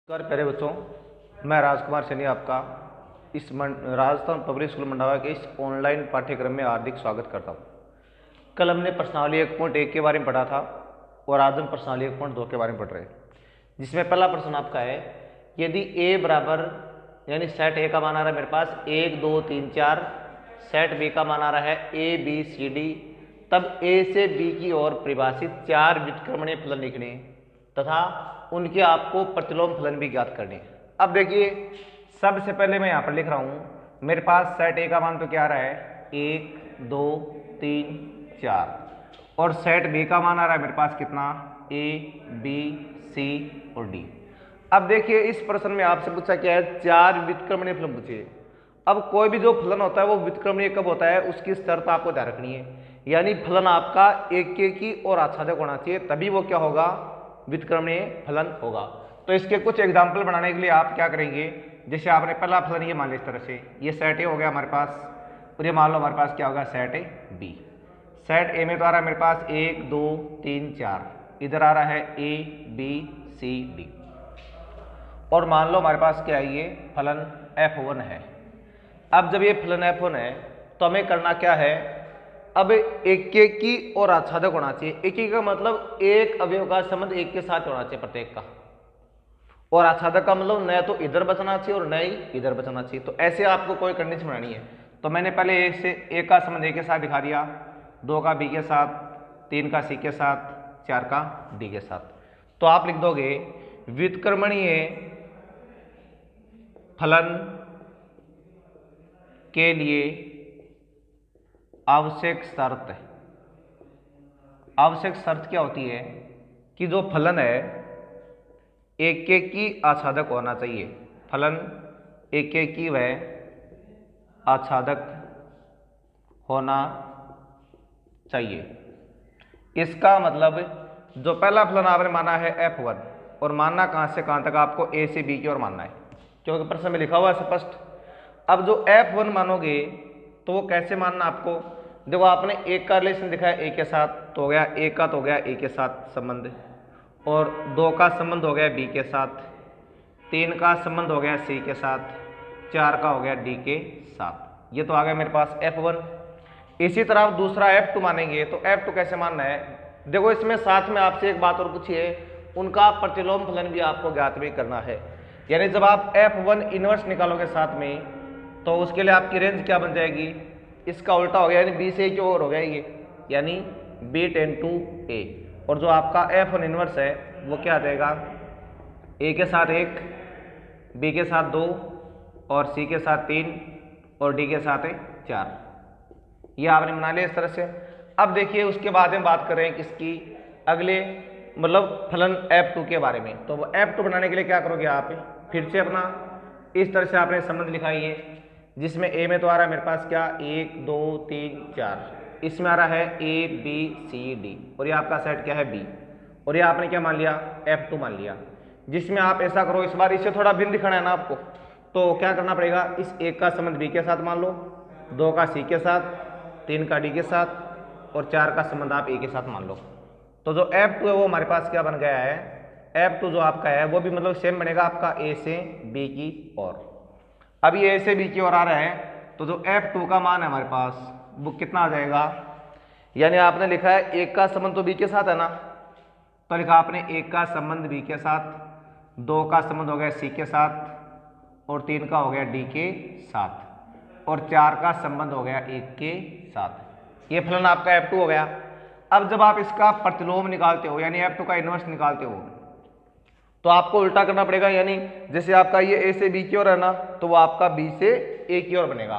नमस्कार प्यारे बच्चों, मैं राजकुमार सैनी आपका इस राजस्थान पब्लिक स्कूल मंडावा के इस ऑनलाइन पाठ्यक्रम में हार्दिक स्वागत करता हूं। कल हमने प्रश्नावली 1.1 के बारे में पढ़ा था और आज हम प्रश्नावली 1.2 के बारे में पढ़ रहे हैं, जिसमें पहला प्रश्न आपका है, यदि ए बराबर यानी सेट ए का मान आ रहा है मेरे पास 1 2 3 4, सेट बी का मान आ रहा है ए बी सी डी, तब ए से बी की ओर परिभाषित 4 व्युत्क्रमणीय फलन लिखने तथा उनके आपको प्रतिलोम फलन भी ज्ञात करने। अब देखिए, सबसे पहले मैं यहां पर लिख रहा हूं, मेरे पास सेट ए का मान तो क्या आ रहा है 1 2 3 4 और सेट बी का मान आ रहा है मेरे पास कितना ए बी सी और डी। अब देखिए, इस प्रश्न में आपसे पूछा क्या है, 4 व्युत्क्रमणीय फलन पूछे। अब कोई भी जो फलन होता है वो व्युत्क्रमणीय कब होता है, उसकी शर्त आपको ध्यान रखनी है, यानी फलन आपका एक की और आच्छादक होना चाहिए, तभी वो क्या होगा, व्युत्क्रमणीय फलन होगा। तो इसके कुछ एग्जाम्पल बनाने के लिए आप क्या करेंगे, जैसे आपने पहला फलन ये मान लिया इस तरह से, ये सेट ए हो गया हमारे पास, और ये मान लो हमारे पास क्या होगा set A B. Set A में तो आ रहा है मेरे पास 1 2 3 4, इधर आ रहा है ए बी सी डी, और मान लो हमारे पास क्या है, ये फलन F1 है। अब जब ये फलन F1 है तो हमें करना क्या है, अब एक की और आच्छादक होना चाहिए। एक का मतलब एक अवयव का संबंध एक के साथ होना चाहिए प्रत्येक का, और आच्छादक का मतलब न तो इधर बचना चाहिए और न ही इधर बचना चाहिए। तो ऐसे आपको कोई कंडीशन बनानी है। तो मैंने पहले एक से एक का संबंध ए के साथ दिखा दिया, 2 का बी के साथ, 3 का सी के साथ, 4 का डी के साथ। तो आप लिख दोगे व्युत्क्रमणीय फलन के लिए आवश्यक शर्त है। आवश्यक शर्त क्या होती है कि जो फलन है एक की आच्छादक होना चाहिए, फलन एक की वह आच्छादक होना चाहिए। इसका मतलब जो पहला फलन आपने माना है F1, और मानना कहां से कहां तक, आपको ए से बी की ओर मानना है, क्योंकि प्रश्न में लिखा हुआ है स्पष्ट। अब जो F1 मानोगे तो वो कैसे मानना आपको, देखो आपने एक का रिलेशन दिखाया ए के साथ, तो हो गया एक का तो हो गया ए के साथ संबंध, और 2 का संबंध हो गया बी के साथ, 3 का संबंध हो गया सी के साथ, 4 का हो गया डी के साथ। ये तो आ गया मेरे पास F1। इसी तरह आप दूसरा F2 मानेंगे, तो F2 कैसे मानना है, देखो इसमें साथ में आपसे एक बात और पूछी है, उनका प्रतिलोम फलन भी आपको ज्ञात भी करना है। यानी जब आप F1 इनवर्स निकालोगे साथ में, तो उसके लिए आपकी रेंज क्या बन जाएगी, इसका उल्टा हो गया, यानी बी से क्यों और हो गया ये, यानी बी टेन टू ए, और जो आपका F1 इनवर्स है वो क्या आ जाएगा, ए के साथ 1, बी के साथ 2, और सी के साथ 3, और डी के साथ 4। ये आपने बना लिया इस तरह से। अब देखिए, उसके बाद में बात कर रहे हैं किसकी, अगले मतलब फलन F2 के बारे में। तो F2 बनाने के लिए क्या करोगे आप, फिर से अपना इस तरह से आपने संबंध लिखाइए, जिसमें ए में तो आ रहा है मेरे पास क्या 1 2 3 4, इसमें आ रहा है ए बी सी डी, और ये आपका सेट क्या है बी, और ये आपने क्या मान लिया F2 मान लिया। जिसमें आप ऐसा करो, इस बार इसे थोड़ा भिन्न दिखाना है ना आपको, तो क्या करना पड़ेगा, इस एक का संबंध बी के साथ मान लो, 2 का सी के साथ, 3 का डी के साथ, और 4 का संबंध आप ए के साथ मान लो। तो जो F2 है वो हमारे पास क्या बन गया है, F2 जो आपका है वो भी मतलब सेम बनेगा आपका ए से बी की ओर। अब ये ए से बी की ओर आ रहा है, तो जो F2 का मान है हमारे पास वो कितना आ जाएगा, यानी आपने लिखा है एक का संबंध तो बी के साथ है ना, तो लिखा आपने एक का संबंध बी के साथ, 2 का संबंध हो गया सी के साथ, और 3 का हो गया डी के साथ, और 4 का संबंध हो गया एक के साथ। ये फलन आपका F2 हो गया। अब जब आप इसका प्रतिलोम निकालते हो, यानी F2 का इनवर्स निकालते हो, तो आपको उल्टा करना पड़ेगा, यानी जैसे आपका ये ए से बी की ओर है ना, तो वो आपका बी से ए की ओर बनेगा।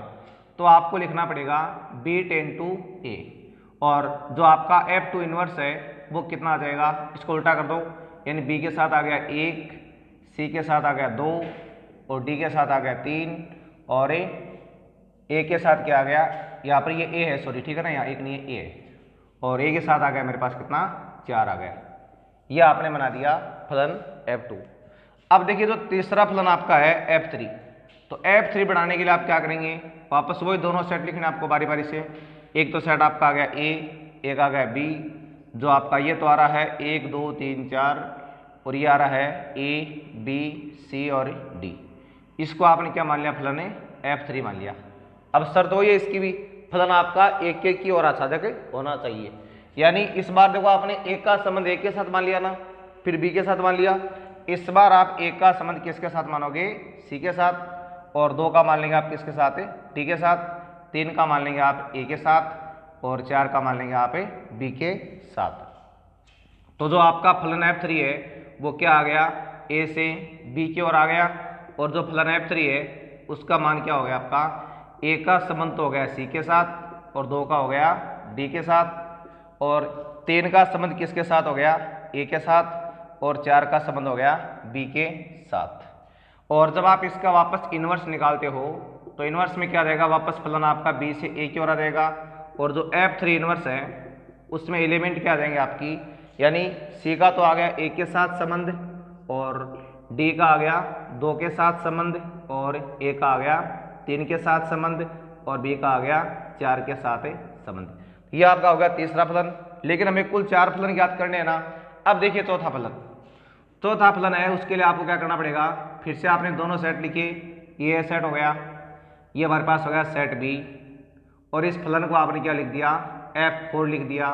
तो आपको लिखना पड़ेगा बी टेन टू ए, और जो आपका F2 इनवर्स है वो कितना आ जाएगा, इसको उल्टा कर दो, यानी बी के साथ आ गया 1, सी के साथ आ गया 2, और डी के साथ आ गया 3, और ए के साथ क्या आ गया, यहाँ पर ये ए है, सॉरी ठीक है ना, यहाँ एक नहीं है ए है, और ए के साथ आ गया मेरे पास कितना 4 आ गया। ये आपने बना दिया फलन F2। अब देखिए, जो तीसरा फलन आपका है F3, तो F3 बनाने के लिए आप क्या करेंगे, वापस वही दोनों सेट लिखना आपको बारी बारी से। एक तो सेट आपका आ गया ए, एक आ गया बी, जो आपका ये तो आ रहा है 1 2 3 4, और ये आ रहा है ए बी सी और डी। इसको आपने क्या मान लिया, फलन F3 मान लिया। अब शर्त वही है इसकी भी, फलन आपका एक एक की और आच्छादक होना चाहिए। यानी इस बार देखो आपने एक का संबंध एक के साथ मान लिया ना, फिर बी के साथ मान लिया। इस बार आप एक का संबंध किसके साथ मानोगे, सी के साथ, और दो का मान लेंगे आप किसके साथ, डी के साथ, तीन का मान लेंगे आप ए के साथ, और चार का मान लेंगे आप बी के साथ। तो जो आपका फलन F3 है वो क्या आ गया, ए से बी की ओर आ गया, और जो फलन F3 है उसका मान क्या हो गया आपका, ए का संबंध तो हो गया सी के साथ, और दो का हो गया डी के साथ, और तीन का संबंध किसके साथ हो गया, ए के साथ, और चार का संबंध हो गया बी के साथ। और जब आप इसका वापस इन्वर्स निकालते हो तो इन्वर्स में क्या रहेगा, वापस फलन आपका बी से ए की ओर आ जाएगा, और जो F3 इन्वर्स है उसमें एलिमेंट क्या आ जाएंगे आपकी, यानी सी का तो आ गया ए के साथ संबंध, और डी का आ गया दो के साथ संबंध, और ए का आ गया तीन के साथ संबंध, और बी का आ गया चार के साथ संबंध। ये आपका हो गया तीसरा फलन। लेकिन हमें कुल चार फलन ज्ञात करने हैं ना। अब देखिए चौथा फलन, चौथा फलन है उसके लिए आपको क्या करना पड़ेगा, फिर से आपने दोनों सेट लिखे, ये सेट हो गया, ये हमारे पास हो गया सेट बी, और इस फलन को आपने क्या लिख दिया, F4 लिख दिया।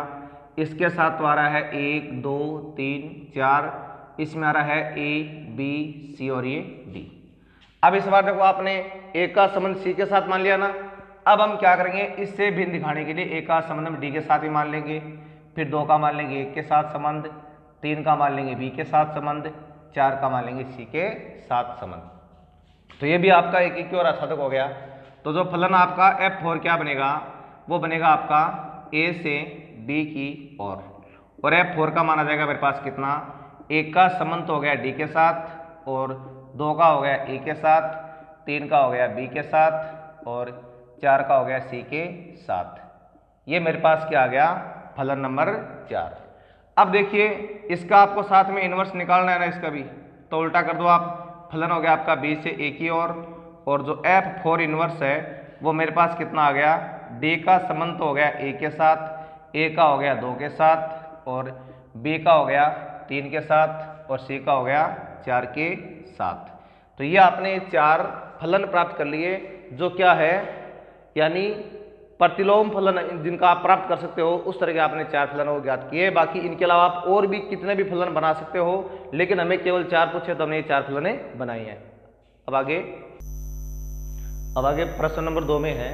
इसके साथ तो आ रहा है 1 2 3 4, इसमें आ रहा है ए बी सी और ये डी। अब इस बार देखो आपने एक का संबंध सी के साथ मान लिया ना। अब हम क्या करेंगे, इससे भिन्न दिखाने के लिए एक का संबंध हम डी के साथ ही मान लेंगे, फिर दो का मान लेंगे एक के साथ संबंध, तीन का मान लेंगे बी के साथ संबंध, चार का मान लेंगे सी के साथ संबंध। तो ये भी आपका एक एक की ओर आच्छादक हो गया। तो जो फलन आपका F4 क्या बनेगा, वो बनेगा आपका ए से बी की ओर, और F4 का मान आ जाएगा मेरे पास कितना, एक का संबंध तो हो गया डी के साथ, और दो का हो गया ए के साथ, तीन का हो गया बी के साथ, और चार का हो गया सी के साथ। ये मेरे पास क्या आ गया, फलन नंबर 4। अब देखिए इसका आपको साथ में इन्वर्स निकालना है ना इसका भी, तो उल्टा कर दो आप, फलन हो गया आपका बी से ए की ओर, और जो F4 इन्वर्स है वो मेरे पास कितना आ गया, डी का संबंध तो हो गया ए के साथ, ए का हो गया दो के साथ, और बी का हो गया तीन के साथ, और सी का हो गया चार के साथ। तो ये आपने चार फलन प्राप्त कर लिए, जो क्या है यानी प्रतिलोम फलन जिनका आप प्राप्त कर सकते हो, उस तरह के आपने चार फलनों को ज्ञात किए। बाकी इनके अलावा आप और भी कितने भी फलन बना सकते हो, लेकिन हमें केवल चार पूछे तो हमने ये चार फलने बनाई हैं। अब आगे प्रश्न नंबर 2 में है,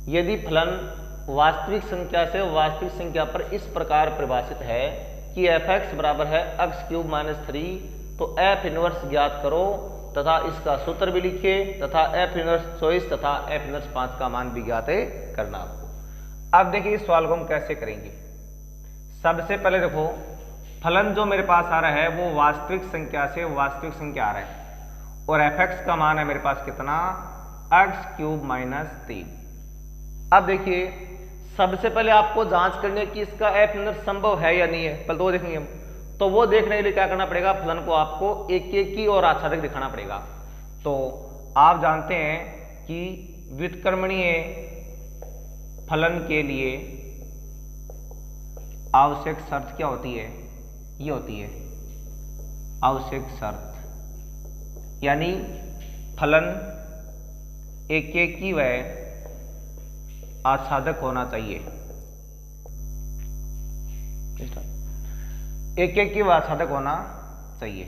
यदि फलन वास्तविक संख्या से वास्तविक संख्या पर इस प्रकार परिभाषित है कि f(x) बराबर है x³ - 3, तो f इनवर्स ज्ञात करो तथा इसका सूत्र भी लिखिए, तथा f इनवर्स 24 तथा f इनवर्स 5 का मान भी ज्ञात करना आपको। अब देखिए इस सवाल को हम कैसे करेंगे। सबसे पहले देखो फलन जो मेरे पास आ रहा है वो वास्तविक संख्या से वास्तविक संख्या आ रहा है, और f(x) का मान है मेरे पास कितना, x³ - 3। अब देखिए सबसे पहले आपको जांच करनी है कि इसका f इनवर्स संभव है या नहीं है, पहले तो वो देखेंगे हम। तो वो देखने के लिए क्या करना पड़ेगा, फलन को आपको एक एक की और आच्छादक दिखाना पड़ेगा। तो आप जानते हैं कि व्युत्क्रमणीय फलन के लिए आवश्यक शर्त क्या होती है, ये होती है आवश्यक शर्त, यानी फलन एक एक की व आच्छादक होना चाहिए, एक एक की आच्छादक होना चाहिए।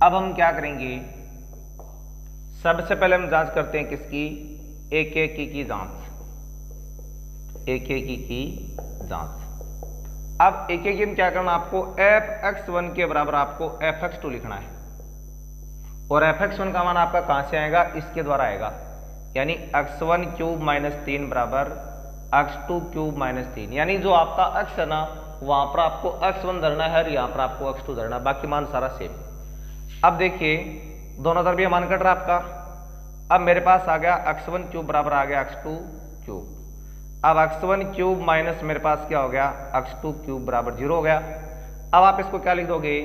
अब हम क्या करेंगे, सबसे पहले हम जांच करते हैं किसकी, एक एक की जांच, एक एक की जांच। अब एक एक में क्या करना, आपको f(x1) के बराबर आपको f(x2) लिखना है, और f(x1) का मान आपका कहां से आएगा, इसके द्वारा आएगा, यानी x1³ - 3 बराबर x2³ - 3, यानी जो आपका x है ना वहां पर आपको x1 धरना है और यहाँ पर आपको x2 धरना, बाकी मान सारा सेम। अब देखिए दोनों तरफ ये मान कट रहा आपका। अब मेरे पास आ गया x1³ बराबर आ गया x2³। अब x1³ माइनस मेरे पास क्या हो गया, x2³ बराबर 0 हो गया। अब आप इसको क्या लिख दोगे,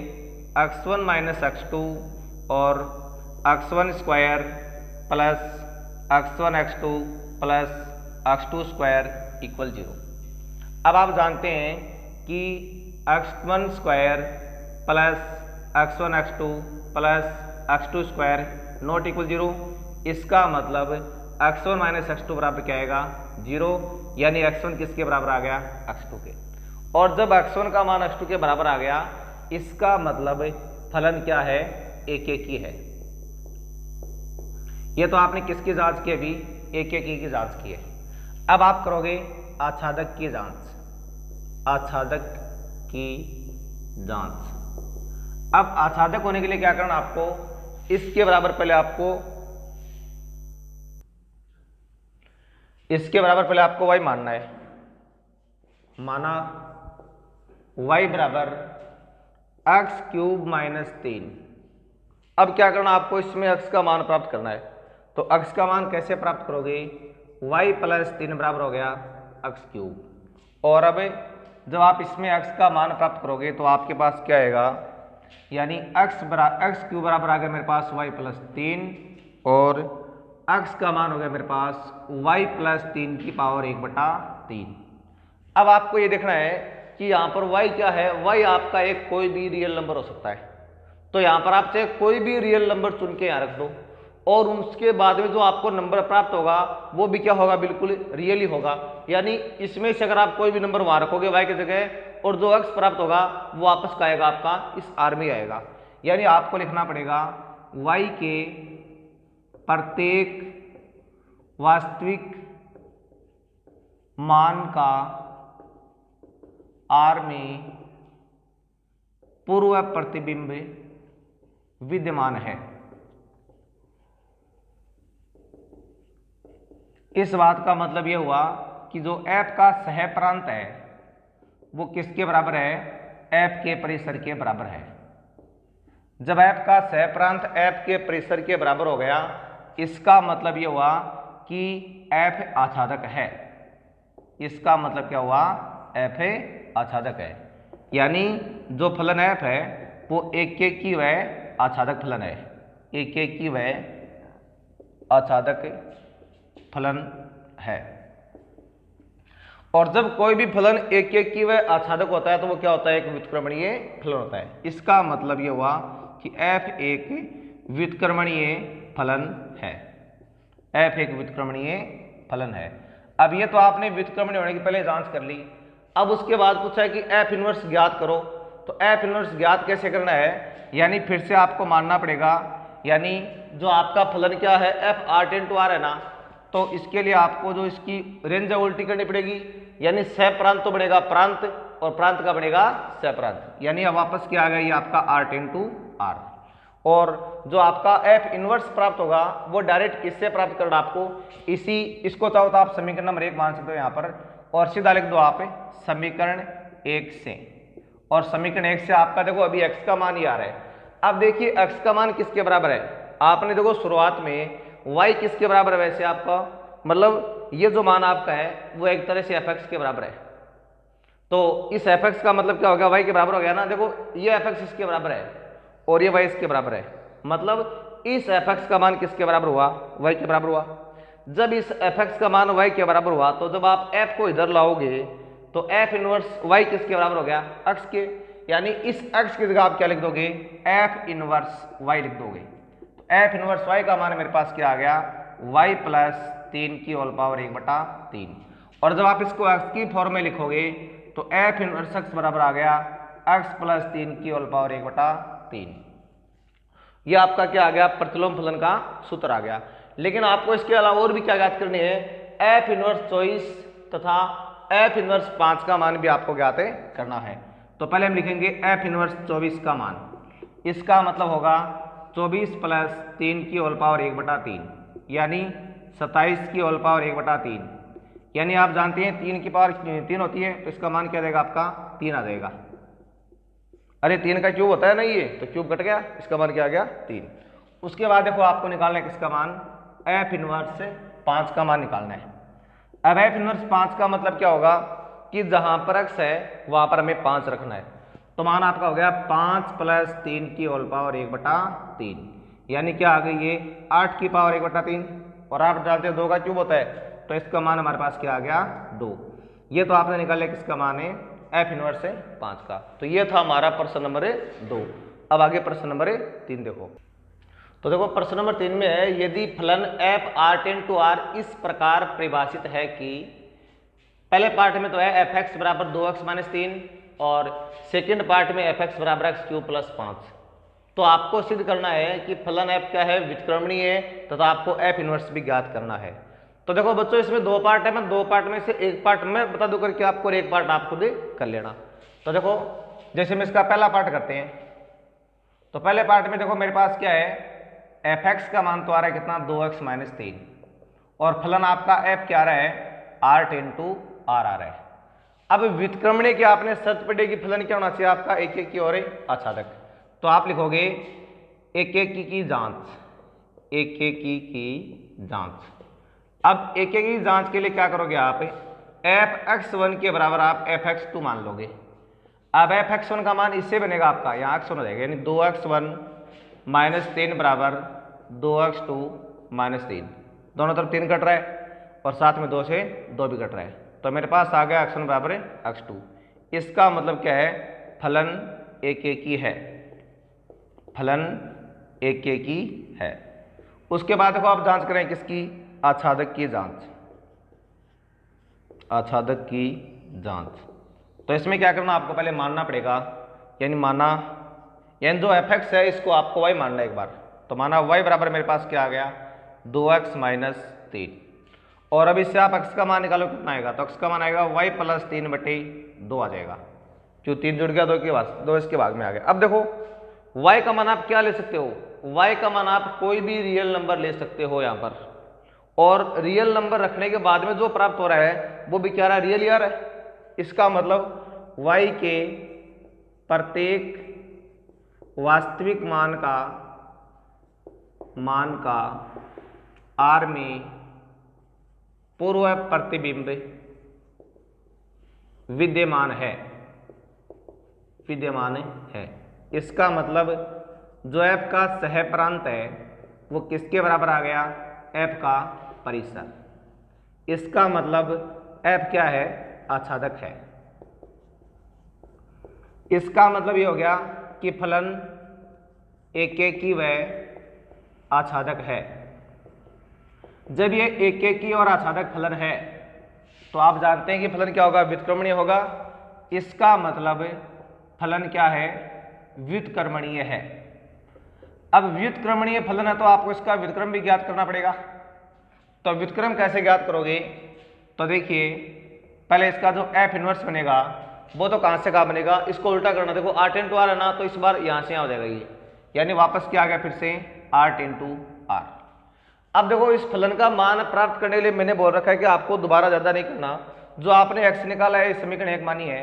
x1 - x2 और x1² plus x1 x2 plus x2² = 0। अब आप जानते हैं कि x1² plus x1 x2 plus x2 square not equal 0। इसका मतलब x1 माइनस x2 बराबर क्या आएगा 0, यानी x1 किसके बराबर आ गया x2 के। और जब x1 का मान x2 के बराबर आ गया, इसका मतलब फलन क्या है एक एक ही है। ये तो आपने किसकी जांच की, अभी एक एक की जांच की है। अब आप करोगे आच्छादक की जांच, आच्छादक की जांच। अब आच्छादक होने के लिए क्या करना आपको, इसके बराबर पहले आपको y मानना है। माना y बराबर एक्स क्यूब माइनस 3। अब क्या करना आपको, इसमें x का मान प्राप्त करना है। तो x का मान कैसे प्राप्त करोगे, y प्लस 3 बराबर हो गया एक्स क्यूब। और अब जब आप इसमें x का मान प्राप्त करोगे तो आपके पास क्या आएगा, यानी एक्स क्यूब बराबर आ गया मेरे पास y प्लस 3, और x का मान हो गया मेरे पास y प्लस 3 की पावर 1/3। अब आपको ये देखना है कि यहाँ पर y क्या है, y आपका एक कोई भी रियल नंबर हो सकता है। तो यहाँ पर आप चाहे कोई भी रियल नंबर चुन के यहाँ रख दो, और उसके बाद में जो आपको नंबर प्राप्त होगा वो भी क्या होगा, बिल्कुल रियल ही होगा। यानी इसमें से अगर आप कोई भी नंबर वहां रखोगे y की जगह, और जो x प्राप्त होगा वो वापस का आएगा आपका इस r में आएगा। यानी आपको लिखना पड़ेगा y के प्रत्येक वास्तविक मान का r में पूर्व प्रतिबिंब विद्यमान है। इस बात का मतलब यह हुआ कि जो f का सहप्रांत है वो किसके बराबर है, f के परिसर के बराबर है। जब f का सहप्रांत f के परिसर के बराबर हो गया, इसका मतलब यह हुआ कि f आच्छादक है। इसका मतलब क्या हुआ, f आच्छादक है। यानी जो फलन f है वो एक एक की वह आच्छादक फलन है, एक एक की वह आच्छादक फलन है। और जब कोई भी फलन एक एक की वह आच्छादक होता है तो वो क्या होता है, एक व्युत्क्रमणीय फलन होता है। इसका मतलब यह हुआ कि f एक व्युत्क्रमणीय फलन है, f एक व्युत्क्रमणीय फलन है। अब ये तो आपने व्युत्क्रमणीय होने की पहले जांच कर ली। अब उसके बाद पूछा है कि f इनवर्स ज्ञात करो। तो f इनवर्स ज्ञात कैसे करना है, यानी फिर से आपको मानना पड़ेगा, यानी जो आपका फलन क्या है f r ten to r है ना, तो इसके लिए आपको जो इसकी रेंज है उल्टी करनी पड़ेगी। यानी सह प्रांत तो बनेगा प्रांत, और प्रांत का बनेगा सह प्रांत। यानी अब वापस क्या आ गया, ये आपका r टेन टू r। और जो आपका f इनवर्स प्राप्त होगा वो डायरेक्ट किससे प्राप्त करना आपको, इसको चाहो तो आप समीकरण नंबर 1 मान सकते हो यहाँ पर, और सीधा लिख दो आप समीकरण 1 से। और समीकरण 1 से आपका देखो अभी x का मान ही आ रहा है। अब देखिए x का मान किसके बराबर है, आपने देखो शुरुआत में y किसके बराबर है, वैसे आपका मतलब ये जो मान आपका है वो एक तरह से fx के बराबर है। तो इस fx का मतलब क्या हो गया, y के बराबर हो गया ना। देखो ये fx इसके बराबर है और ये y इसके बराबर है, मतलब इस fx का मान किसके बराबर हुआ, y के बराबर हुआ। जब इस fx का मान y के बराबर हुआ तो जब आप f को इधर लाओगे तो f इनवर्स y किसके बराबर हो गया, x के। यानी इस x की जगह आप क्या लिख दोगे, f इनवर्स y लिख दोगे। तो f इनवर्स y का मान मेरे पास क्या आ गया, y प्लस 3 की होल पावर 1/3। और जब आप इसको x की फॉर्म में लिखोगे तो f इनवर्स x बराबर आ गया x प्लस 3 की होल पावर 1/3। ये आपका क्या आ गया, प्रतिलोम फलन का सूत्र आ गया। लेकिन आपको इसके अलावा और भी क्या ज्ञात करनी है, f इनवर्स 24 तथा f इनवर्स 5 का मान भी आपको ज्ञात करना है। तो पहले हम लिखेंगे f इनवर्स 24 का मान। इसका मतलब होगा 24 प्लस 3 की होल पावर 1/3, यानी 27 की होल पावर 1/3। यानी आप जानते हैं 3 की पावर 3 होती है, तो इसका मान क्या देगा आपका 3 आ जाएगा। अरे 3 का क्यूब होता है ना ये, तो क्यूब कट गया, इसका मान क्या आ गया 3। उसके बाद देखो आपको निकालना है किसका मान, f इनवर्स 5 का मान निकालना है। अब f इनवर्स 5 का मतलब क्या होगा कि जहां पर x है वहां पर हमें 5 रखना है। तो मान आपका हो गया 5 प्लस 3 की होल पावर 1/3, यानी क्या आ गई ये 8 की पावर 1/3। और आप डालते हो 2 का क्यूब होता है, तो इसका मान हमारे पास क्या आ गया 2। ये तो आपने निकाल लिया किसका मान है एफ इनवर्स है 5 का। तो ये था हमारा प्रश्न नंबर 2। अब आगे प्रश्न नंबर 3 देखो। तो देखो प्रश्न नंबर 3 में है, यदि फलन f R ten to R इस प्रकार परिभाषित है कि पहले पार्ट में तो है एफ एक्स बराबर 2x माइनस 3 और सेकेंड पार्ट में एफ एक्स बराबर एक्स क्यूब प्लस 5। तो आपको सिद्ध करना है कि फलन एफ क्या है, व्युत्क्रमणीय है, तथा आपको एफ इनवर्स भी ज्ञात करना है। तो देखो बच्चों इसमें 2 पार्ट है, मैं 2 पार्ट में से एक पार्ट में बता दूं करके आपको और एक पार्ट आप खुद कर लेना। तो देखो जैसे हम इसका पहला पार्ट करते हैं, तो पहले पार्ट में देखो मेरे पास क्या है, एफ एक्स का मान तो आ रहा है कितना 2x माइनस 3 और फलन आपका एफ क्या आ रहा है आर टेन टू आर आ रहा है। अब व्युत्क्रमणीय की आपने शर्त पढ़ी कि फलन क्या होना चाहिए आपका एक एक की और आच्छादक। तो आप लिखोगे एक एक की जांच, एक एक की जांच। अब एक एक की जांच के लिए क्या करोगे आप, एफ एक्स वन के बराबर आप एफ एक्स टू मान लोगे। अब एफ एक्स वन का मान इससे बनेगा आपका यहाँ एक्स वन हो जाएगा, यानी 2x1 माइनस 3 बराबर 2x2 माइनस 3। दोनों तरफ 3 कट रहा है और साथ में 2 से 2 भी कट रहा है। तो मेरे पास आ गया x1 बराबर x2। इसका मतलब क्या है, फलन एक एक ही है, फलन एक एक ही है। उसके बाद देखो आप जांच करें किसकी, आच्छादक की जांच, आच्छादक की जांच। तो इसमें क्या करना आपको पहले मानना पड़ेगा, यानी माना, यानी जो एफ एक्स है इसको आपको y मानना है एक बार। तो माना y बराबर मेरे पास क्या आ गया 2x माइनस 3 और अब इससे आप x का मान निकालो कितना आएगा, तो x का मान आएगा y प्लस 3/2 आ जाएगा। क्यों 3 जुड़ गया 2 के बाद 2 इसके भाग में आ गया। अब देखो y का मान आप क्या ले सकते हो, y का मान आप कोई भी रियल नंबर ले सकते हो यहाँ पर, और रियल नंबर रखने के बाद में जो प्राप्त हो रहा है वो भी क्या रहा है, रियल ही आ रहा है। इसका मतलब y के प्रत्येक वास्तविक मान का R में पूर्व प्रतिबिंब विद्यमान है, इसका मतलब जो f का सहप्रांत है वो किसके बराबर आ गया, f का परिसर। इसका मतलब f क्या है, आच्छादक है। इसका मतलब ये हो गया कि फलन एक एक की व आच्छादक है। जब ये एक एक की और आच्छादक फलन है तो आप जानते हैं कि फलन क्या होगा, व्युत्क्रमणीय होगा। इसका मतलब फलन क्या है, व्युत्क्रमणीय है। अब व्युत्क्रमणीय फलन है तो आपको इसका व्युत्क्रम भी ज्ञात करना पड़ेगा। तो व्युत्क्रम कैसे ज्ञात करोगे, तो देखिए पहले इसका जो एफ इनवर्स बनेगा वो तो कहां से कहां बनेगा, इसको उल्टा करना। देखो आर टेन टू आर है ना, तो इस बार यहां से यहां हो जाएगा ये, यानी वापस क्या आ गया फिर से आर टेन टू आर। अब देखो इस फलन का मान प्राप्त करने के लिए मैंने बोल रखा है कि आपको दोबारा ज्यादा नहीं करना। जो आपने एक्स निकाला है इस समीकरण एक मानी है,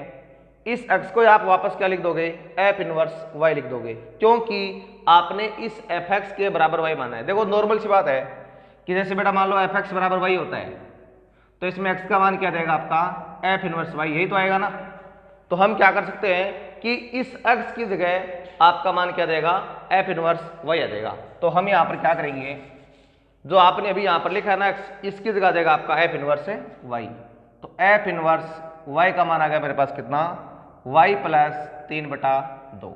इस एक्स को आप वापस क्या लिख दोगे, एफ इनवर्स वाई लिख दोगे, क्योंकि आपने इस एफ एक्स के बराबर वाई माना है। देखो नॉर्मल सी बात है कि जैसे बेटा मान लो एफ एक्स बराबर वाई होता है, तो इसमें एक्स का मान क्या देगा आपका एफ इनवर्स वाई, यही तो आएगा ना। तो हम क्या कर सकते हैं कि इस एक्स की जगह आपका मान क्या देगा, एफ इनवर्स वाई आ जाएगा। तो हम यहाँ पर क्या करेंगे, जो आपने अभी यहाँ पर लिखा है ना एक्स, इसकी जगह देगा आपका एफ इनवर्स वाई। तो एफ इनवर्स वाई का मान आ गया मेरे पास कितना, वाई प्लस 3/2।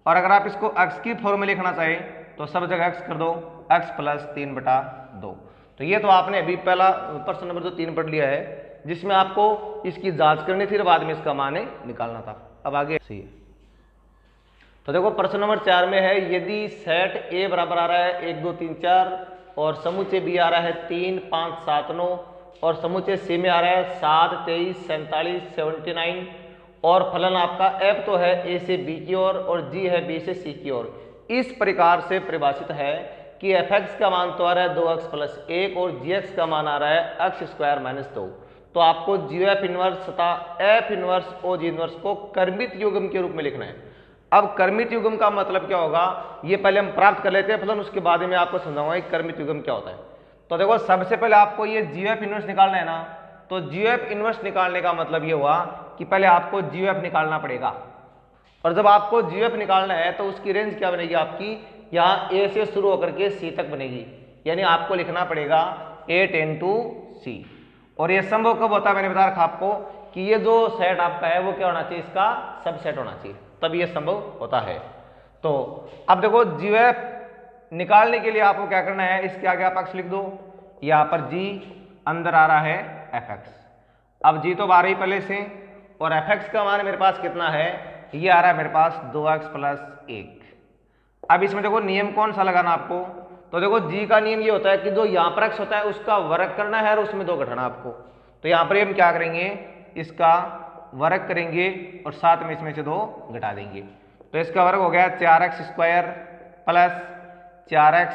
और अगर आप इसको एक्स की फॉर्म में लिखना चाहें तो सब जगह एक्स कर दो, एक्स प्लस 3/2। तो ये तो आपने अभी पहला प्रश्न नंबर 3 पढ़ लिया है, जिसमें आपको इसकी जांच करनी थी और बाद में इसका मान निकालना था। अब आगे सही है। तो देखो प्रश्न नंबर 4 में है, यदि सेट ए बराबर आ रहा है 1 2 3 4 और समुच्चय बी आ रहा है 3 5 7 9 और समुच्चय सी में आ रहा है 7 23 47 79 और फलन आपका एफ तो है ए से बी की ओर और जी है बी से सी की ओर, इस प्रकार से परिभाषित है कि एफ एक्स का मान तो आ रहा है 2x प्लस 1 और जी एक्स का मान आ रहा है x स्क्वायर माइनस 2। तो आपको जी एफ इनवर्स तथा एफ इनवर्स और जी इनवर्स को क्रमित युग्म के रूप में लिखना है। अब क्रमित युग्म का मतलब क्या होगा, ये पहले हम प्राप्त कर लेते हैं फलन, उसके बाद में आपको समझाऊंगा कि क्रमित युग्म क्या होता है। तो देखो सबसे पहले आपको ये जी एफ इनवर्स निकालना है ना, तो जी एफ इनवर्स निकालने का मतलब ये हुआ कि पहले आपको जी एफ निकालना पड़ेगा। और जब आपको जी एफ निकालना है तो उसकी रेंज क्या बनेगी आपकी, यहाँ ए से शुरू होकर के सी तक बनेगी, यानी आपको लिखना पड़ेगा 8 into c। और ये संभव कब होता है, मैंने बता रखा आपको कि ये जो सेट आपका है वो क्या होना चाहिए, इसका सबसेट होना चाहिए, तब ये संभव होता है। तो अब देखो GOF निकालने के लिए आपको क्या करना है, इसके आगे आप x लिख दो, यहाँ पर g अंदर आ रहा है fx। अब g तो बारह ही पहले से, और fx का मान मेरे पास कितना है, ये आ रहा है मेरे पास 2x प्लस 1। अब इसमें देखो नियम कौन सा लगाना आपको, तो देखो g का नियम ये होता है कि जो यहाँ पर x होता है उसका वर्ग करना है और उसमें 2 घटाना आपको। तो यहाँ पर हम क्या करेंगे, इसका वर्ग करेंगे और साथ में इसमें से 2 घटा देंगे। तो इसका वर्ग हो गया 4x square plus 4x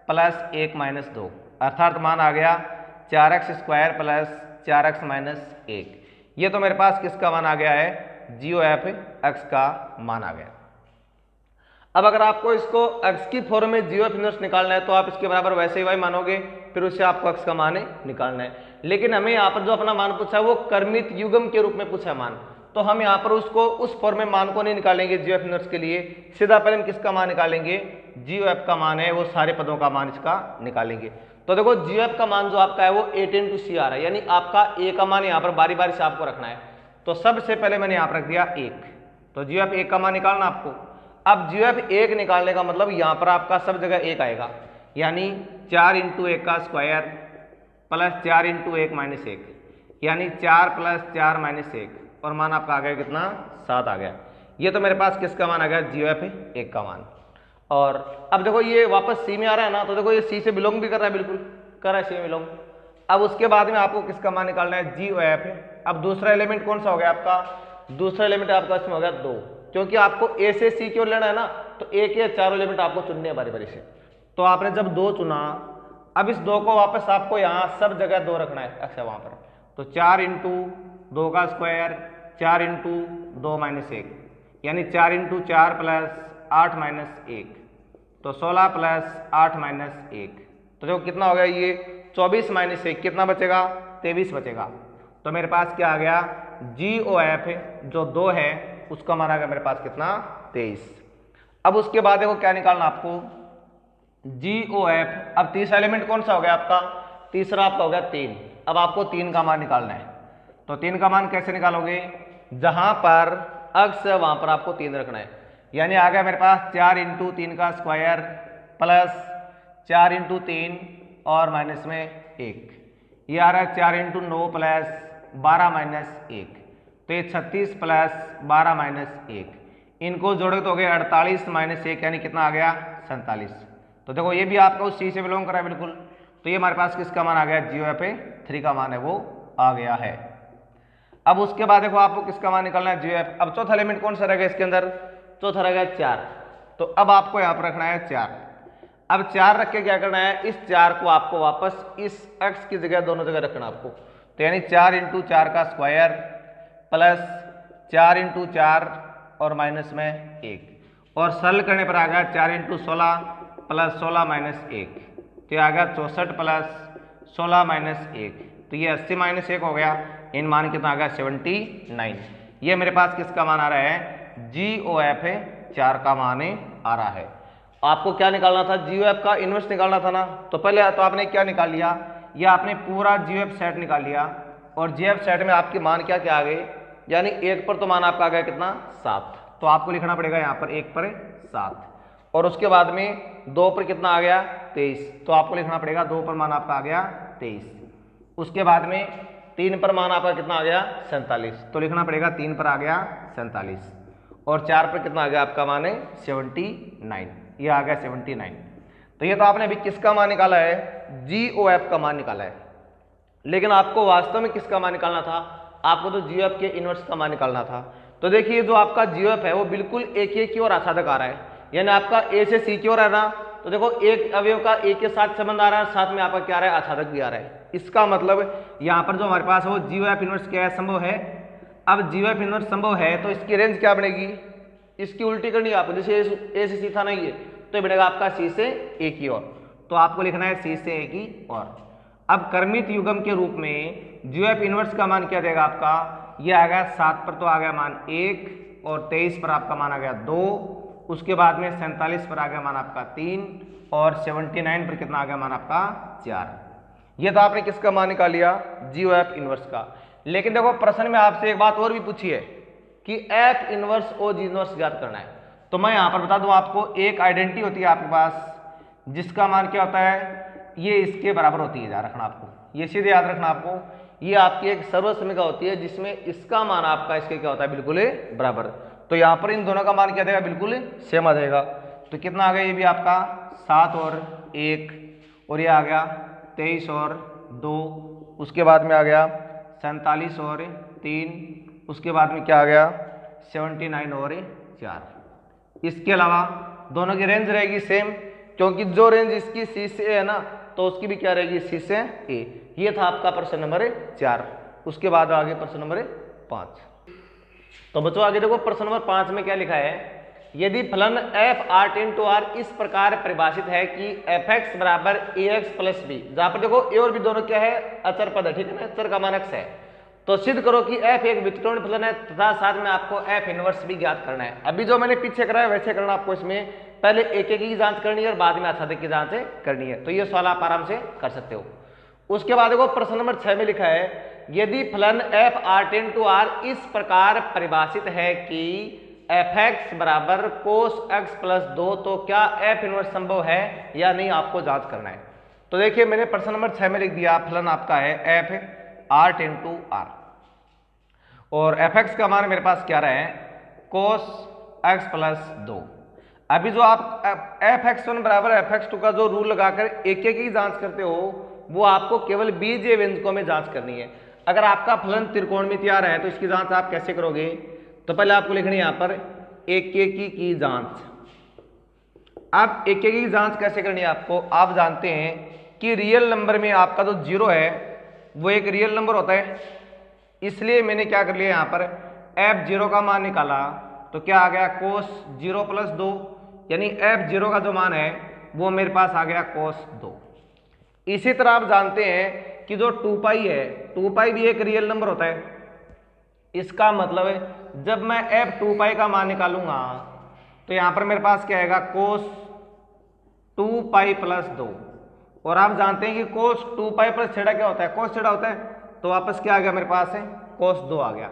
plus 1 minus 2, अर्थात मान आ गया 4x square plus 4x minus 1। ये तो मेरे पास किसका मान आ गया है, GOF x का मान आ गया। अब अगर आपको इसको x की फॉर्म में GOF इनवर्स निकालना है तो आप इसके बराबर वैसे ही y मानोगे, फिर उससे आपको x का मान निकालना है। लेकिन हमें यहाँ पर जो अपना मान पूछा है वो कर्मित युग्म के रूप में पूछा है मान, तो हम यहाँ पर उसको उस फॉर्म में मान को नहीं निकालेंगे GOF इनवर्स के लिए, सीधा पहले हम किसका मान निकालेंगे, GOF का मान है वो सारे पदों का मान इसका निकालेंगे। तो देखो GOF का मान जो आपका है वो 8 into c आ रहा है, यानी आपका a का मान यहाँ पर बारी बारी से आपको रखना है। तो सबसे पहले मैंने यहाँ पर रख दिया 1, तो GOF 1 का मान निकालना आपको। अब GOF 1 निकालने का मतलब यहाँ पर आपका सब जगह 1 आएगा, यानी 4 into 1 का स्क्वायर प्लस 4 into 1 माइनस 1, यानी 4 प्लस 4 माइनस 1, और मान आपका आ गया कितना, 7 आ गया। ये तो मेरे पास किसका मान आ गया, GOF 1 का मान। और अब देखो ये वापस C में आ रहा है ना, तो देखो ये C से बिलोंग भी कर रहा है, बिल्कुल कर रहा है C में बिलोंग। अब उसके बाद में आपको किसका मान निकालना है, GOF। अब दूसरा एलिमेंट कौन सा हो गया आपका, दूसरा एलिमेंट आपका इसमें हो गया 2, क्योंकि आपको A से C की ओर लेना है ना, तो A के चारों एलिमेंट आपको चुनने हैं बारी बारी से। तो आपने जब 2 चुना, अब इस 2 को वापस आपको यहाँ सब जगह 2 रखना है, अच्छा वहाँ पर। तो 4 into 2 का स्क्वायर 4 into 2 माइनस 1, यानी 4 into 4 प्लस 8 माइनस 1, तो 16 प्लस 8 माइनस 1। तो देखो कितना हो गया, ये 24 माइनस 1 कितना बचेगा, 23 बचेगा। तो मेरे पास क्या आ गया, GOF जो 2 है उसका मान आ गया मेरे पास कितना, 23। अब उसके बाद देखो क्या निकालना आपको, GOF। अब तीसरा एलिमेंट कौन सा हो गया आपका, तीसरा आपका हो गया 3। अब आपको 3 का मान निकालना है। तो 3 का मान कैसे निकालोगे, जहां पर x है वहां पर आपको 3 रखना है, यानी आ गया मेरे पास 4 into 3 का स्क्वायर प्लस 4 into 3 और माइनस में 1, ये आ रहा है 4 into 9 प्लस 12 माइनस 1, तो ये 36 प्लस 12 माइनस 1, इनको जोड़े तो हो गए 48 माइनस 1, यानी कितना आ गया, 47। तो देखो ये भी आपका उस C से बिलोंग कर रहा है बिल्कुल। तो ये हमारे पास किसका मान आ गया, GOF 3 का मान है वो आ गया है। अब उसके बाद देखो आपको किसका मान निकालना है, GOF। अब चौथा एलिमेंट कौन सा रहेगा इसके अंदर, चौथा रहेगा 4। तो अब आपको यहाँ पर रखना है 4। अब 4 रख के क्या करना है, इस 4 को आपको वापस इस x की जगह दोनों जगह रखना आपको। तो यानी 4 into 4 का स्क्वायर प्लस 4 into 4 और माइनस में 1, और सरल करने पर आ गया 4 into 16 प्लस 16 माइनस 1, तो ये आ गया 64 प्लस 16 माइनस 1, तो ये 80 माइनस 1 हो गया। इन मान कितना आ गया, 79। ये मेरे पास किसका मान आ रहा है, GOF 4 का मान आ रहा है। आपको क्या निकालना था, GOF का इनवर्स निकालना था ना। तो पहले तो आपने क्या निकाल लिया, ये आपने पूरा GOF सेट निकाल लिया, और GOF सेट में आपके मान क्या क्या आ गए, यानी 1 पर तो मान आपका आ गया कितना, 7, तो आपको लिखना पड़ेगा यहाँ पर 1 पर 7, और उसके बाद में 2 पर कितना आ गया, 23, तो आपको लिखना पड़ेगा 2 पर मान आपका आ गया 23। उसके बाद में 3 पर मान आपका कितना आ गया, 47, तो लिखना पड़ेगा 3 पर आ गया 47, और 4 पर कितना आ गया आपका मान है 79, ये आ गया 79। तो ये तो आपने अभी किसका मान निकाला है, GOF का मान निकाला है। लेकिन आपको वास्तव में किसका मान निकालना था, आपको तो GOF के इनवर्स का मान निकालना था। तो देखिए जो आपका GOF है वो बिल्कुल एक की ओर आसाधक आ रहा है, यानी आपका A से C की ओर है ना। तो देखो एक अवयव का A के साथ संबंध आ रहा है, साथ में आपका क्या आ रहा है, आसाधक भी आ रहा है। इसका मतलब यहाँ पर जो हमारे पास है वो GOF इनवर्स क्या है, संभव है। अब GOF इनवर्स संभव है तो इसकी रेंज क्या बनेगी, इसकी उल्टी करनी है आपको, जैसे A से C था ना ये, तो ये बनेगा आपका C से A की ओर, तो आपको लिखना है C से A की ओर। अब कर्मित युग्म के रूप में GOF इनवर्स का मान क्या देगा आपका, ये आ गया 7 पर तो आ गया मान 1, और 23 पर आपका मान आ गया 2, उसके बाद में 47 पर आ गया मान आपका 3, और 79 पर कितना आ गया मान आपका 4। ये तो आपने किसका मान निकाल लिया, GOF इनवर्स का। लेकिन देखो प्रश्न में आपसे एक बात और भी पूछी है कि एफ इनवर्स ओ जी इनवर्स ज्ञात करना है। तो मैं यहाँ पर बता दूं आपको, एक आइडेंटिटी होती है आपके पास जिसका मान क्या होता है, ये इसके बराबर होती है। याद रखना आपको, ये सीधे याद रखना आपको, ये आपकी एक सर्वसमीका होती है जिसमें इसका मान आपका इसके क्या होता है, बिल्कुल बराबर। तो यहाँ पर इन दोनों का मान क्या देगा, बिल्कुल सेम आ जाएगा। तो कितना आ गया, ये भी आपका 7 और 1, और ये आ गया 23 और 2, उसके बाद में आ गया 47 और 3, उसके बाद में क्या आ गया 79 और 4। इसके अलावा दोनों की रेंज रहेगी सेम, क्योंकि जो रेंज इसकी सी से है ना, तो उसकी भी क्या रहेगी, सी से ए। ये था आपका प्रश्न नंबर 4। उसके बाद आगे प्रश्न नंबर 5। तो बच्चों आगे देखो, प्रश्न नंबर 5 में क्या लिखा है, यदि फलन f R ten to R इस प्रकार परिभाषित है कि एफ एक्स बराबर ए एक्स प्लस बी, जहां पर देखो ए और बी दोनों क्या है, अचर पद है, ठीक है ना, अचर का मान एक्स है। तो सिद्ध करो कि एफ एक व्युत्क्रमण फलन है तथा साथ में आपको एफ इनवर्स भी ज्ञात करना है। अभी जो मैंने पीछे कराया वैसे करना आपको, इसमें पहले एक एक की जांच करनी है और बाद में आच्छादक की जांच करनी है। तो ये सवाल आप आराम से कर सकते हो। उसके बाद देखो प्रश्न नंबर 6 में लिखा है, यदि फलन f R ten to R इस प्रकार परिभाषित है कि एफ एक्स बराबर कोस एक्स प्लस 2, तो क्या एफ इनवर्स संभव है या नहीं, आपको जांच करना है। तो देखिए मैंने प्रश्न नंबर 6 में लिख दिया, फलन आपका है f R ten to R, और एफ एक्स का मान मेरे पास क्या रहा है, कोस एक्स प्लस 2। अभी जो आप एफ एक्स वन बराबर एफ एक्स टू का जो रूल लगाकर एक एक की जांच करते हो, वो आपको केवल बीजीय व्यंजकों में जांच करनी है। अगर आपका फलन त्रिकोणमितीय आ रहा है तो इसकी जांच आप कैसे करोगे, तो पहले आपको लिखनी है यहाँ पर एक एक की जांच। अब एक एक की जांच कैसे करनी है आपको, आप जानते हैं कि रियल नंबर में आपका जो जीरो है वो एक रियल नंबर होता है, इसलिए मैंने क्या कर लिया यहाँ पर एफ जीरो का मान निकाला, तो क्या आ गया कोस 0 प्लस 2, यानी एफ जीरो का जो मान है वो मेरे पास आ गया कोस 2। इसी तरह आप जानते हैं कि जो 2 पाई है, 2 पाई भी एक रियल नंबर होता है। इसका मतलब है जब मैं एफ 2 पाई का मान निकालूंगा तो यहां पर मेरे पास क्या आएगा, कोस 2 पाई प्लस 2। और आप जानते हैं कि कोस 2 पाई प्लस थीटा क्या होता है, कोस थीटा होता है। तो वापस क्या आ गया मेरे पास है, कोस 2 आ गया।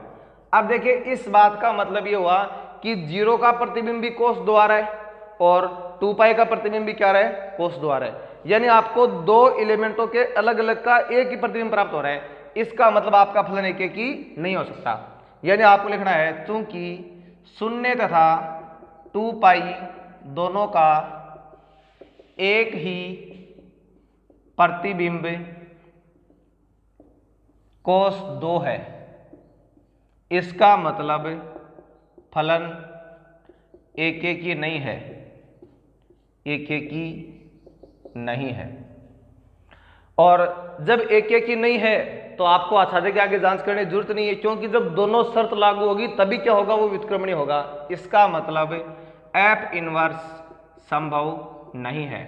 अब देखिए इस बात का मतलब ये हुआ कि 0 का प्रतिबिंब भी कोस 2 आ रहा है और 2 पाई का प्रतिबिंब भी क्या आ रहा है, कोस 2 आ रहा है। यानी आपको दो एलिमेंटों के अलग अलग का एक ही प्रतिबिंब प्राप्त हो रहा है। इसका मतलब आपका फलन एक एक ही नहीं हो सकता। यानी आपको लिखना है चूंकि 0 तथा 2 पाई दोनों का एक ही प्रतिबिंब कोस 2 है, इसका मतलब फलन एक एक ही नहीं है, एक एक ही नहीं है। और जब एक एक ही नहीं है तो आपको आच्छादक के आगे जांच करने की जरूरत नहीं है, क्योंकि जब दोनों शर्त लागू होगी तभी क्या होगा, वो व्युत्क्रमणीय होगा। इसका मतलब एफ इनवर्स संभव नहीं है,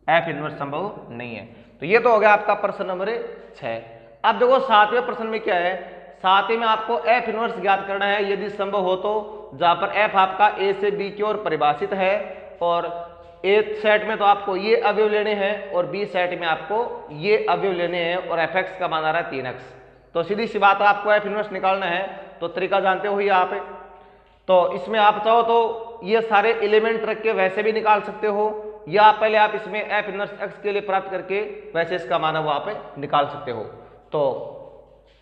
एफ इनवर्स संभव नहीं है। तो ये तो हो गया आपका प्रश्न नंबर 6। अब देखो 7वें प्रश्न में क्या है, 7वें में आपको एफ इनवर्स ज्ञात करना है यदि संभव हो तो, जहां पर एफ आपका ए से बी की ओर परिभाषित है और ए सेट में तो आपको ये अवयव लेने हैं और बी सेट में आपको ये अवयव लेने हैं और एफ एक्स का मान आ रहा है 3x। तो सीधी सी बात है, आपको एफ इनवर्स निकालना है तो तरीका जानते हो ही आप। तो इसमें आप चाहो तो ये सारे एलिमेंट रख के वैसे भी निकाल सकते हो, या पहले आप इसमें एफ इनवर्स एक्स के लिए प्राप्त करके वैसे इसका मान है वो आप निकाल सकते हो। तो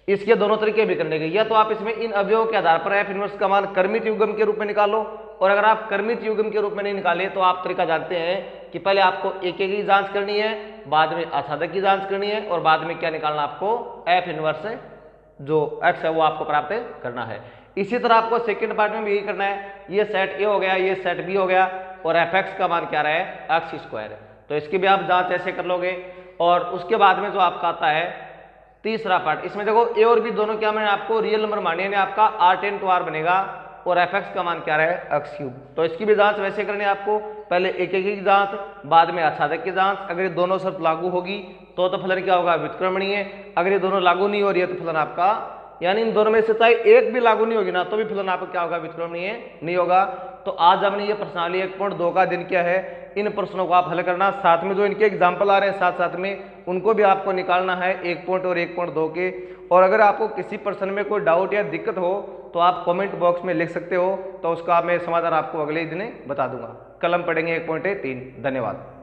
इसके दोनों तरीके भी करने के, या तो आप इसमें इन अवयवों के आधार पर एफ इनवर्स का मान कर्मित युग्म के रूप में निकालो, और अगर आप कर्मित युग्म के रूप में नहीं निकाले तो आप तरीका जानते हैं कि पहले आपको एक एक की जांच करनी है, बाद में आच्छादक की जांच करनी है और बाद में क्या निकालना, आपको एफ इनवर्स जो एक्स है वो आपको प्राप्त करना है। इसी तरह आपको सेकंड पार्ट में भी यही करना है। ये सेट ए हो गया, ये सेट बी हो गया और एफ एक्स का मान क्या रहा है, एक्स स्क्वायर। तो इसकी भी आप जांच ऐसे कर लोगे। और उसके बाद में जो आपका आता है तीसरा पार्ट, इसमें देखो ए और बी दोनों क्या मैंने आपको रियल नंबर माने, यानी आपका आर टेन टू आर बनेगा और एफ एक्स का मान क्या रहा है, एक्स क्यूब। तो इसकी भी जांच वैसे करनी है आपको, पहले एक एक की जांच, बाद में आच्छादक की जांच। अगर ये दोनों शर्त लागू होगी तो फलन क्या होगा, व्युत्क्रमणीय। अगर ये दोनों लागू नहीं हो रही है तो फलन आपका यानी इन दोनों में से चाहे एक भी लागू नहीं होगी ना तो भी फलन आपका क्या होगा, व्युत्क्रमणीय नहीं होगा। तो आज हमने ये प्रश्नावली 1.2 का दिन क्या है, इन प्रश्नों को आप हल करना, साथ में जो इनके एग्जाम्पल आ रहे हैं साथ साथ में उनको भी आपको निकालना है 1 पॉइंट और 1.2 के। और अगर आपको किसी प्रश्न में कोई डाउट या दिक्कत हो तो आप कमेंट बॉक्स में लिख सकते हो, तो उसका मैं समाधान आपको अगले ही दिन बता दूंगा। कल हम पढ़ेंगे 1.3। धन्यवाद।